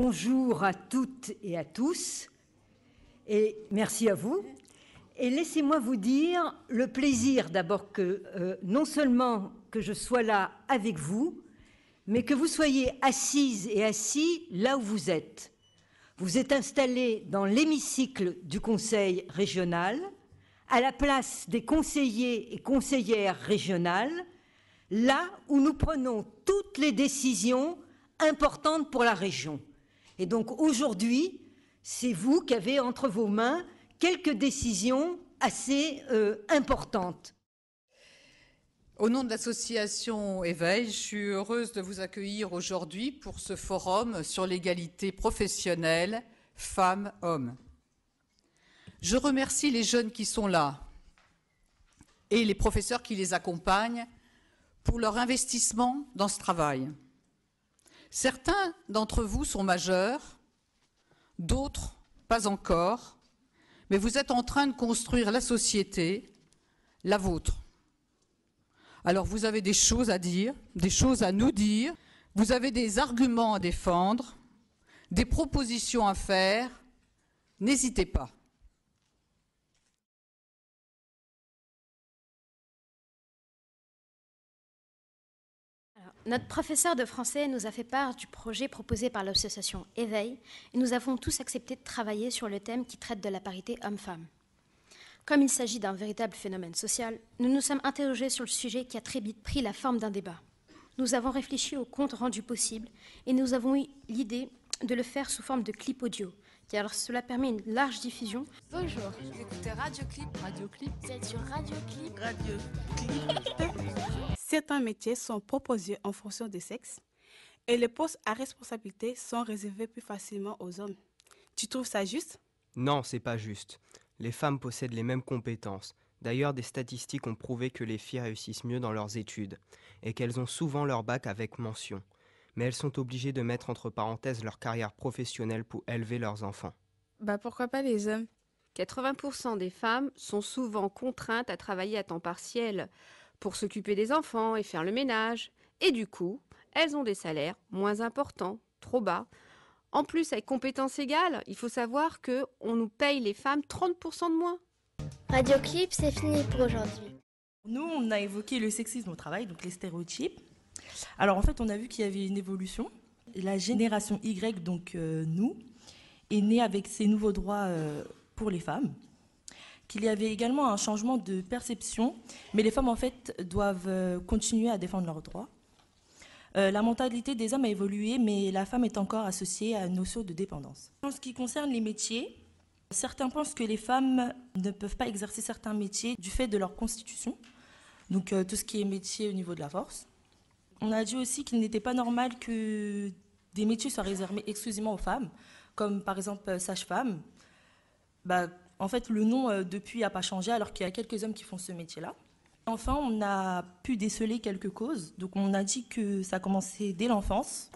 bonjour à toutes et à tous, et merci à vous. Et laissez-moi vous dire le plaisir d'abord que non seulement que je sois là avec vous, mais que vous soyez assises et assis là où vous êtes. Vous êtes installés dans l'hémicycle du Conseil régional, à la place des conseillers et conseillères régionales, là où nous prenons toutes les décisions importantes pour la région. Et donc aujourd'hui, c'est vous qui avez entre vos mains quelques décisions assez importantes. Au nom de l'association Éveil, je suis heureuse de vous accueillir aujourd'hui pour ce forum sur l'égalité professionnelle femmes-hommes. Je remercie les jeunes qui sont là et les professeurs qui les accompagnent pour leur investissement dans ce travail. Certains d'entre vous sont majeurs, d'autres pas encore, mais vous êtes en train de construire la société, la vôtre. Alors vous avez des choses à dire, des choses à nous dire, vous avez des arguments à défendre, des propositions à faire, n'hésitez pas. Notre professeur de français nous a fait part du projet proposé par l'association Éveil et nous avons tous accepté de travailler sur le thème qui traite de la parité homme-femme. Comme il s'agit d'un véritable phénomène social, nous nous sommes interrogés sur le sujet qui a très vite pris la forme d'un débat. Nous avons réfléchi au compte rendu possible et nous avons eu l'idée de le faire sous forme de clip audio, car cela permet une large diffusion. Bonjour, vous écoutez Radio Clip. Radio Clip. Vous êtes sur Radio Clip. Radio Clip. Certains métiers sont proposés en fonction du sexe et les postes à responsabilité sont réservés plus facilement aux hommes. Tu trouves ça juste? Non, c'est pas juste. Les femmes possèdent les mêmes compétences. D'ailleurs, des statistiques ont prouvé que les filles réussissent mieux dans leurs études et qu'elles ont souvent leur bac avec mention. Mais elles sont obligées de mettre entre parenthèses leur carrière professionnelle pour élever leurs enfants. Pourquoi pas les hommes? 80% des femmes sont souvent contraintes à travailler à temps partiel pour s'occuper des enfants et faire le ménage. Et du coup, elles ont des salaires moins importants, trop bas. En plus, avec compétences égales, il faut savoir qu'on nous paye les femmes 30% de moins. Radio Clip, c'est fini pour aujourd'hui. Nous, on a évoqué le sexisme au travail, donc les stéréotypes. Alors en fait, on a vu qu'il y avait une évolution. La génération Y, donc nous, est née avec ces nouveaux droits pour les femmes. Qu'il y avait également un changement de perception, mais les femmes en fait doivent continuer à défendre leurs droits. La mentalité des hommes a évolué, mais la femme est encore associée à une notion de dépendance. En ce qui concerne les métiers, certains pensent que les femmes ne peuvent pas exercer certains métiers du fait de leur constitution, donc tout ce qui est métier au niveau de la force. On a dit aussi qu'il n'était pas normal que des métiers soient réservés exclusivement aux femmes, comme par exemple sage-femme. En fait, le nom depuis n'a pas changé alors qu'il y a quelques hommes qui font ce métier-là. Enfin, on a pu déceler quelques causes. Donc, on a dit que ça commençait dès l'enfance,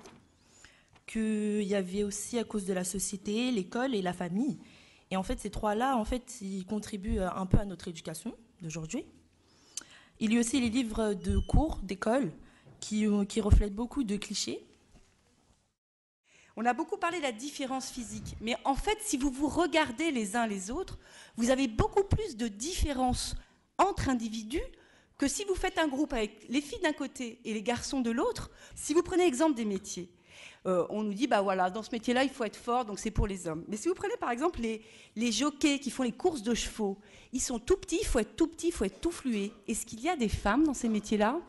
qu'il y avait aussi à cause de la société, l'école et la famille. Et en fait, ces trois-là, en fait, ils contribuent un peu à notre éducation d'aujourd'hui. Il y a aussi les livres de cours d'école qui reflètent beaucoup de clichés. On a beaucoup parlé de la différence physique, mais en fait, si vous vous regardez les uns les autres, vous avez beaucoup plus de différences entre individus que si vous faites un groupe avec les filles d'un côté et les garçons de l'autre. Si vous prenez l'exemple des métiers, on nous dit, voilà, dans ce métier-là, il faut être fort, donc c'est pour les hommes. Mais si vous prenez par exemple les jockeys qui font les courses de chevaux, ils sont tout petits, il faut être tout petit, il faut être tout fluet. Est-ce qu'il y a des femmes dans ces métiers-là?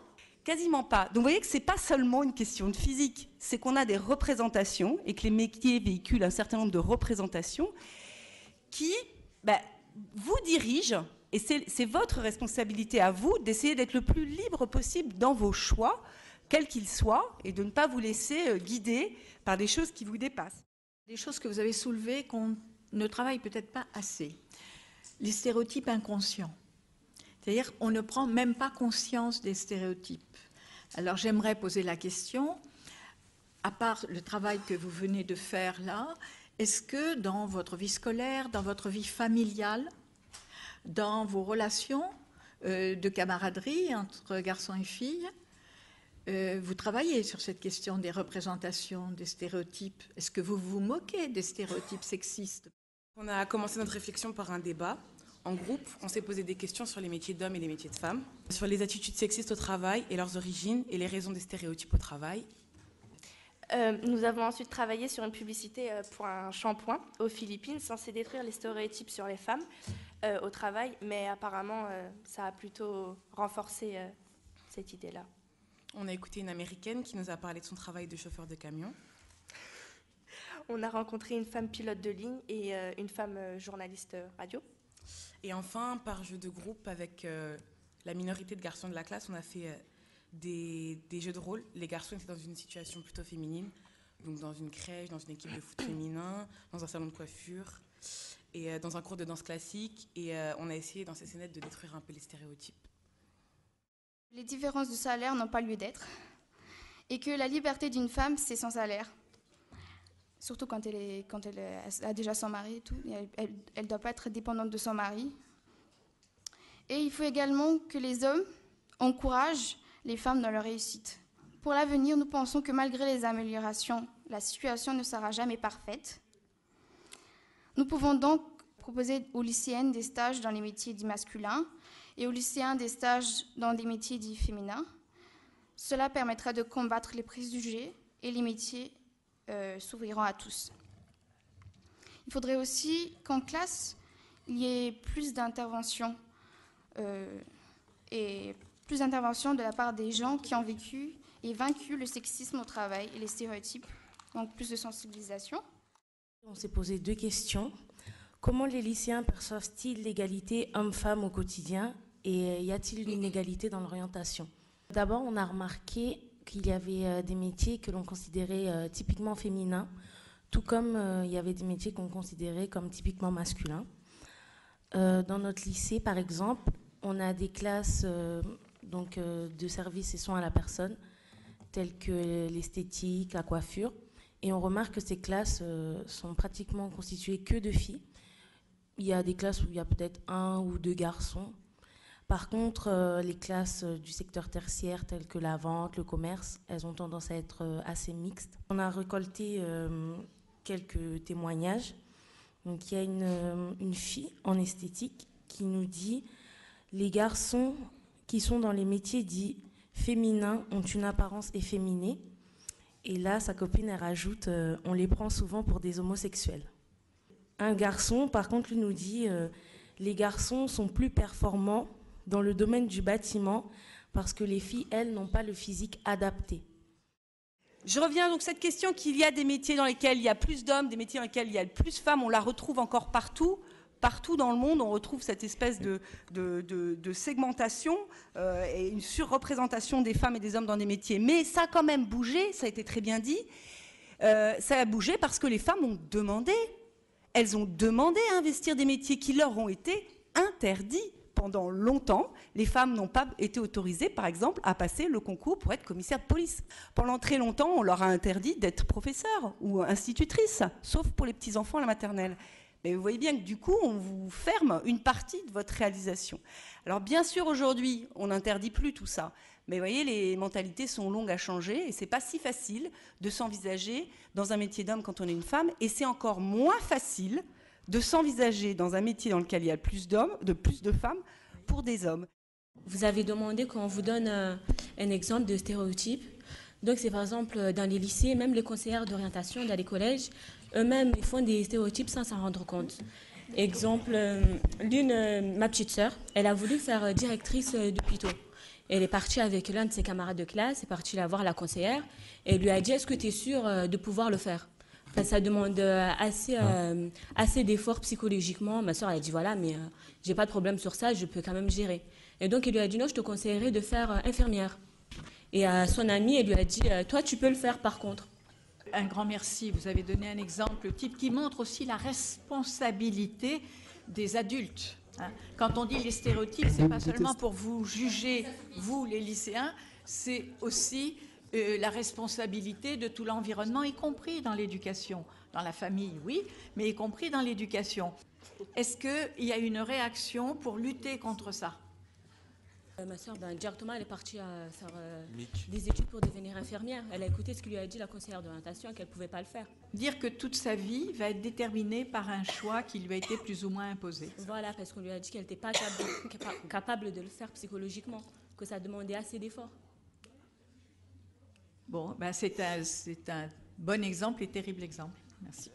Quasiment pas. Donc vous voyez que ce n'est pas seulement une question de physique, c'est qu'on a des représentations et que les métiers véhiculent un certain nombre de représentations qui vous dirigent, et c'est votre responsabilité à vous d'essayer d'être le plus libre possible dans vos choix, quels qu'ils soient, et de ne pas vous laisser guider par des choses qui vous dépassent. Des choses que vous avez soulevées qu'on ne travaille peut-être pas assez. Les stéréotypes inconscients. C'est-à-dire qu'on ne prend même pas conscience des stéréotypes. Alors j'aimerais poser la question, à part le travail que vous venez de faire là, est-ce que dans votre vie scolaire, dans votre vie familiale, dans vos relations de camaraderie entre garçons et filles, Vous travaillez sur cette question des représentations, des stéréotypes. Est-ce que vous vous moquez des stéréotypes sexistes? On a commencé notre réflexion par un débat. En groupe, on s'est posé des questions sur les métiers d'hommes et les métiers de femmes, sur les attitudes sexistes au travail et leurs origines et les raisons des stéréotypes au travail. Nous avons ensuite travaillé sur une publicité pour un shampoing aux Philippines censé détruire les stéréotypes sur les femmes au travail, mais apparemment ça a plutôt renforcé cette idée-là. On a écouté une Américaine qui nous a parlé de son travail de chauffeur de camion. On a rencontré une femme pilote de ligne et une femme journaliste radio. Et enfin, par jeu de groupe avec la minorité de garçons de la classe, on a fait des jeux de rôle. Les garçons étaient dans une situation plutôt féminine, donc dans une crèche, dans une équipe de foot féminin, dans un salon de coiffure et dans un cours de danse classique. Et on a essayé dans ces scénettes de détruire un peu les stéréotypes. Les différences de salaire n'ont pas lieu d'être et que la liberté d'une femme, c'est son salaire. Surtout quand elle a déjà son mari et tout. Elle ne doit pas être dépendante de son mari. Et il faut également que les hommes encouragent les femmes dans leur réussite. Pour l'avenir, nous pensons que malgré les améliorations, la situation ne sera jamais parfaite. Nous pouvons donc proposer aux lycéennes des stages dans les métiers dits masculins et aux lycéens des stages dans des métiers dits féminins. Cela permettra de combattre les préjugés et les métiers s'ouvriront à tous. Il faudrait aussi qu'en classe, il y ait plus d'interventions et plus d'interventions de la part des gens qui ont vécu et vaincu le sexisme au travail et les stéréotypes, donc plus de sensibilisation. On s'est posé 2 questions. Comment les lycéens perçoivent-ils l'égalité homme-femme au quotidien et y a-t-il une égalité dans l'orientation? D'abord, on a remarqué qu'il y avait des métiers que l'on considérait typiquement féminins, tout comme il y avait des métiers qu'on considérait comme typiquement masculins. Dans notre lycée, par exemple, on a des classes de services et soins à la personne, telles que l'esthétique, la coiffure, et on remarque que ces classes sont pratiquement constituées que de filles. Il y a des classes où il y a peut-être 1 ou 2 garçons. Par contre, les classes du secteur tertiaire, telles que la vente, le commerce, elles ont tendance à être assez mixtes. On a récolté quelques témoignages. Donc, il y a une fille en esthétique qui nous dit « Les garçons qui sont dans les métiers dits féminins ont une apparence efféminée. » Et là, sa copine, elle rajoute « On les prend souvent pour des homosexuels. » Un garçon, par contre, lui nous dit les garçons sont plus performants dans le domaine du bâtiment parce que les filles, elles, n'ont pas le physique adapté. Je reviens donc à cette question qu'il y a des métiers dans lesquels il y a plus d'hommes, des métiers dans lesquels il y a plus de femmes, on la retrouve encore partout. Partout dans le monde, on retrouve cette espèce de segmentation et une surreprésentation des femmes et des hommes dans des métiers. Mais ça a quand même bougé, ça a été très bien dit. Ça a bougé parce que les femmes ont demandé. Elles ont demandé à investir des métiers qui leur ont été interdits. Pendant longtemps, les femmes n'ont pas été autorisées, par exemple, à passer le concours pour être commissaire de police. Pendant très longtemps, on leur a interdit d'être professeur ou institutrice, sauf pour les petits-enfants à la maternelle. Mais vous voyez bien que du coup, on vous ferme une partie de votre réalisation. Alors bien sûr, aujourd'hui, on n'interdit plus tout ça. Mais vous voyez, les mentalités sont longues à changer et c'est pas si facile de s'envisager dans un métier d'homme quand on est une femme. Et c'est encore moins facile de s'envisager dans un métier dans lequel il y a plus de femmes pour des hommes. Vous avez demandé qu'on vous donne un exemple de stéréotype. Donc c'est par exemple dans les lycées, même les conseillères d'orientation dans les collèges, eux-mêmes ils font des stéréotypes sans s'en rendre compte. Exemple, ma petite sœur, elle a voulu faire directrice d'hôpitaux. Elle est partie avec l'un de ses camarades de classe, est partie la voir la conseillère, et elle lui a dit « Est-ce que tu es sûre de pouvoir le faire ?» Enfin, ça demande assez d'efforts psychologiquement. Ma sœur, elle a dit « Voilà, mais j'ai pas de problème sur ça, je peux quand même gérer. » Et donc, il lui a dit « Non, je te conseillerais de faire infirmière. » Et à son amie, elle lui a dit « Toi, tu peux le faire par contre. » Un grand merci. Vous avez donné un exemple type qui montre aussi la responsabilité des adultes. Quand on dit les stéréotypes, ce n'est pas seulement pour vous juger, vous les lycéens, c'est aussi la responsabilité de tout l'environnement, y compris dans l'éducation. Dans la famille, oui, mais y compris dans l'éducation. Est-ce qu'il y a une réaction pour lutter contre ça ? Ma soeur, directement, elle est partie à faire des études pour devenir infirmière. Elle a écouté ce que lui a dit la conseillère d'orientation, qu'elle ne pouvait pas le faire. Dire que toute sa vie va être déterminée par un choix qui lui a été plus ou moins imposé. Voilà, parce qu'on lui a dit qu'elle n'était pas capable de le faire psychologiquement, que ça demandait assez d'efforts. Bon, c'est un bon exemple et terrible exemple. Merci.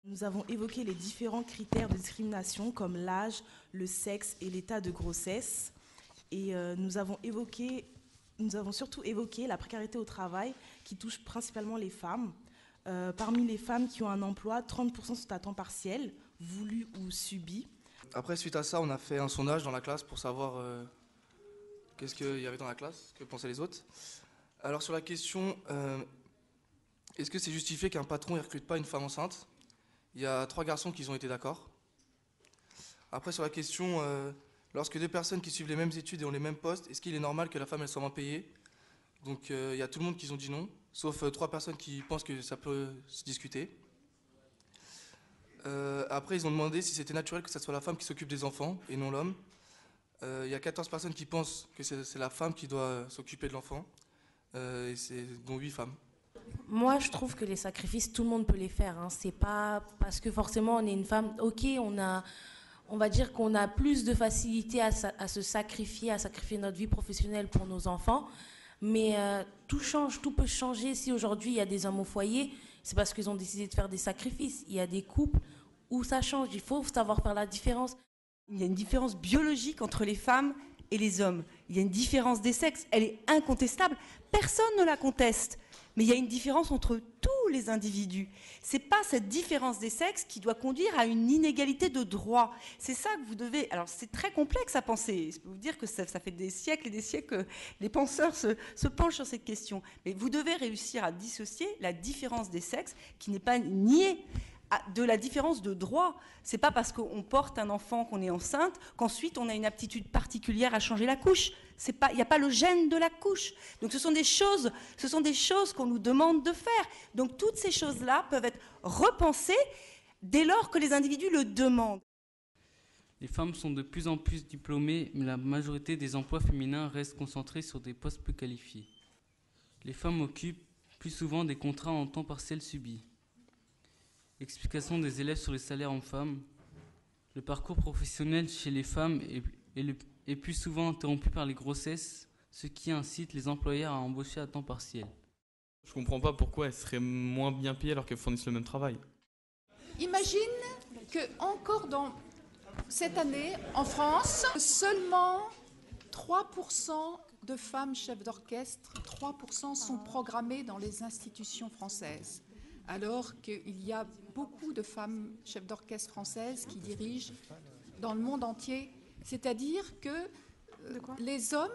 Nous avons évoqué les différents critères de discrimination comme l'âge, le sexe et l'état de grossesse. Et nous avons surtout évoqué la précarité au travail qui touche principalement les femmes. Parmi les femmes qui ont un emploi, 30% sont à temps partiel, voulu ou subi. Après, suite à ça, on a fait un sondage dans la classe pour savoir qu'est-ce qu'il y avait dans la classe, que pensaient les autres. Alors sur la question, est-ce que c'est justifié qu'un patron ne recrute pas une femme enceinte ? Il y a 3 garçons qui ont été d'accord. Après, sur la question, lorsque 2 personnes qui suivent les mêmes études et ont les mêmes postes, est-ce qu'il est normal que la femme elle soit moins payée ? Donc, il y a tout le monde qui ont dit non, sauf 3 personnes qui pensent que ça peut se discuter. Après, ils ont demandé si c'était naturel que ce soit la femme qui s'occupe des enfants et non l'homme. Il y a 14 personnes qui pensent que c'est la femme qui doit s'occuper de l'enfant, et c'est dont 8 femmes. Moi, je trouve que les sacrifices, tout le monde peut les faire. Hein. C'est pas parce que forcément on est une femme. Ok, on va dire qu'on a plus de facilité à se sacrifier, à sacrifier notre vie professionnelle pour nos enfants. Mais tout change, tout peut changer. Si aujourd'hui il y a des hommes au foyer, c'est parce qu'ils ont décidé de faire des sacrifices. Il y a des couples où ça change. Il faut savoir faire la différence. Il y a une différence biologique entre les femmes et les hommes. Il y a une différence des sexes. Elle est incontestable. Personne ne la conteste. Mais il y a une différence entre tous les individus. C'est pas cette différence des sexes qui doit conduire à une inégalité de droit. C'est ça que vous devez... Alors c'est très complexe à penser. Je peux vous dire que ça fait des siècles et des siècles que les penseurs se penchent sur cette question. Mais vous devez réussir à dissocier la différence des sexes, qui n'est pas niée, de la différence de droit. C'est pas parce qu'on porte un enfant, qu'on est enceinte, qu'ensuite on a une aptitude particulière à changer la couche. Il n'y a pas le gène de la couche. Donc ce sont des choses qu'on nous demande de faire. Donc toutes ces choses-là peuvent être repensées dès lors que les individus le demandent. Les femmes sont de plus en plus diplômées, mais la majorité des emplois féminins restent concentrés sur des postes peu qualifiés. Les femmes occupent plus souvent des contrats en temps partiel subis. Explication des élèves sur les salaires hommes-femmes. Le parcours professionnel chez les femmes est plus souvent interrompu par les grossesses, ce qui incite les employeurs à embaucher à temps partiel. Je comprends pas pourquoi elles seraient moins bien payées alors qu'elles fournissent le même travail. Imagine que encore dans cette année, en France, seulement 3% de femmes chefs d'orchestre, 3% sont programmées dans les institutions françaises. Alors qu'il y a beaucoup de femmes chefs d'orchestre françaises qui dirigent dans le monde entier. C'est-à-dire que les hommes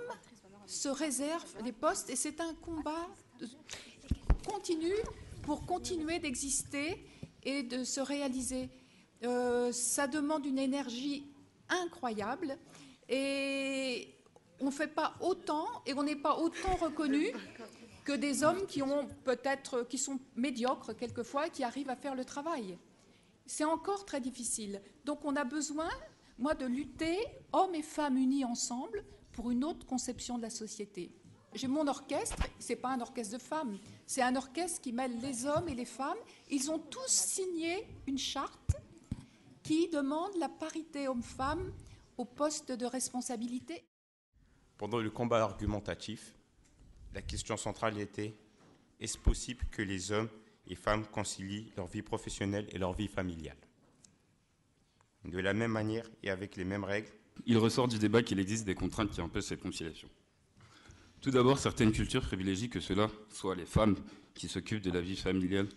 se réservent les postes et c'est un combat continu pour continuer d'exister et de se réaliser. Ça demande une énergie incroyable et on ne fait pas autant et on n'est pas autant reconnu que des hommes qui sont médiocres quelquefois, qui arrivent à faire le travail. C'est encore très difficile. Donc on a besoin, moi, de lutter, hommes et femmes unis ensemble, pour une autre conception de la société. J'ai mon orchestre, c'est pas un orchestre de femmes, c'est un orchestre qui mêle les hommes et les femmes. Ils ont tous signé une charte qui demande la parité homme-femme au poste de responsabilité. Pendant le combat argumentatif, la question centrale était « Est-ce possible que les hommes et femmes concilient leur vie professionnelle et leur vie familiale ?» De la même manière et avec les mêmes règles. Il ressort du débat qu'il existe des contraintes qui empêchent cette conciliation. Tout d'abord, certaines cultures privilégient que cela soit les femmes qui s'occupent de la vie familiale.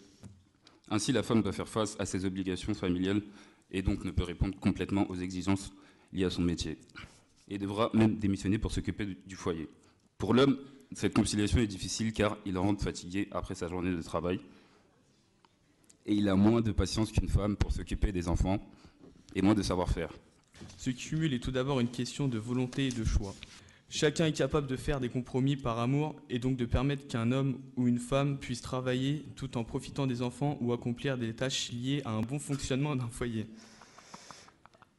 Ainsi, la femme doit faire face à ses obligations familiales et donc ne peut répondre complètement aux exigences liées à son métier. Et devra même démissionner pour s'occuper du foyer. Pour l'homme, cette conciliation est difficile car il rentre fatigué après sa journée de travail et il a moins de patience qu'une femme pour s'occuper des enfants et moins de savoir-faire. Ce cumul est tout d'abord une question de volonté et de choix. Chacun est capable de faire des compromis par amour et donc de permettre qu'un homme ou une femme puisse travailler tout en profitant des enfants ou accomplir des tâches liées à un bon fonctionnement d'un foyer.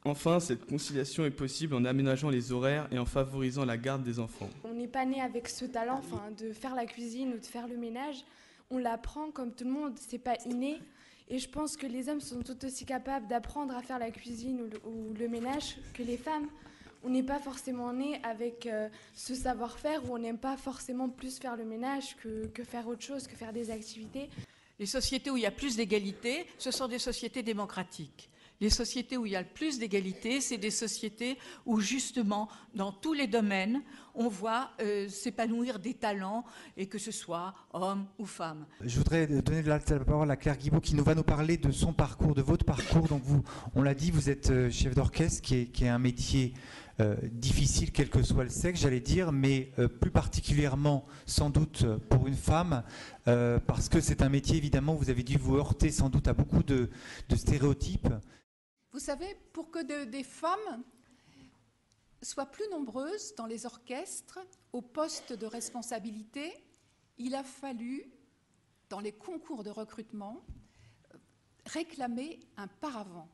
Enfin, cette conciliation est possible en aménageant les horaires et en favorisant la garde des enfants. On n'est pas né avec ce talent de faire la cuisine ou de faire le ménage. On l'apprend comme tout le monde, c'est pas inné. Et je pense que les hommes sont tout aussi capables d'apprendre à faire la cuisine ou le ménage que les femmes. On n'est pas forcément né avec ce savoir-faire où on n'aime pas forcément plus faire le ménage que faire autre chose, que faire des activités. Les sociétés où il y a plus d'égalité, ce sont des sociétés démocratiques. Les sociétés où il y a le plus d'égalité, c'est des sociétés où justement, dans tous les domaines, on voit s'épanouir des talents, et que ce soit hommes ou femmes. Je voudrais donner la parole à Claire Guibaud qui va nous parler de son parcours, de votre parcours. Donc vous, on l'a dit, vous êtes chef d'orchestre, qui est un métier difficile, quel que soit le sexe, j'allais dire, mais plus particulièrement sans doute pour une femme, parce que c'est un métier, évidemment, vous avez dû vous heurter sans doute à beaucoup de stéréotypes. Vous savez, pour que des femmes soient plus nombreuses dans les orchestres, aux postes de responsabilité, il a fallu, dans les concours de recrutement, réclamer un paravent.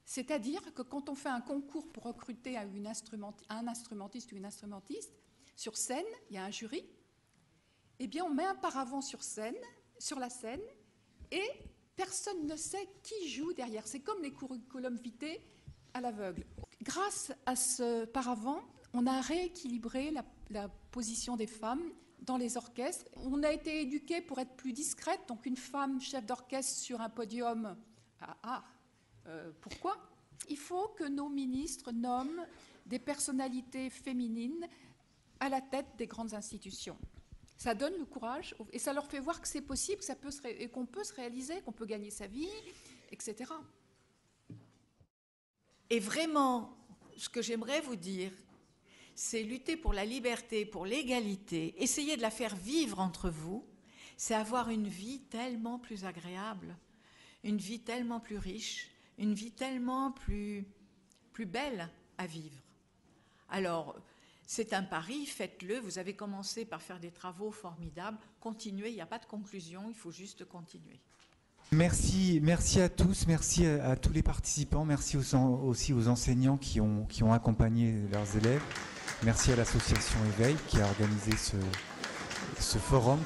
C'est-à-dire que quand on fait un concours pour recruter un instrumentiste ou une instrumentiste, sur scène, il y a un jury, eh bien on met un paravent sur la scène, et personne ne sait qui joue derrière. C'est comme les curriculum vitae à l'aveugle. Grâce à ce paravent, on a rééquilibré la position des femmes dans les orchestres. On a été éduqués pour être plus discrètes, donc une femme chef d'orchestre sur un podium, pourquoi ? Il faut que nos ministres nomment des personnalités féminines à la tête des grandes institutions. Ça donne le courage et ça leur fait voir que c'est possible, et qu'on peut se réaliser, qu'on peut gagner sa vie, etc. Et vraiment, ce que j'aimerais vous dire, c'est lutter pour la liberté, pour l'égalité, essayer de la faire vivre entre vous, c'est avoir une vie tellement plus agréable, une vie tellement plus riche, une vie tellement plus belle à vivre. Alors, c'est un pari, faites-le. Vous avez commencé par faire des travaux formidables. Continuez, il n'y a pas de conclusion, il faut juste continuer. Merci à tous, merci à tous les participants, merci aussi aux enseignants qui ont accompagné leurs élèves. Merci à l'association Éveil qui a organisé ce forum.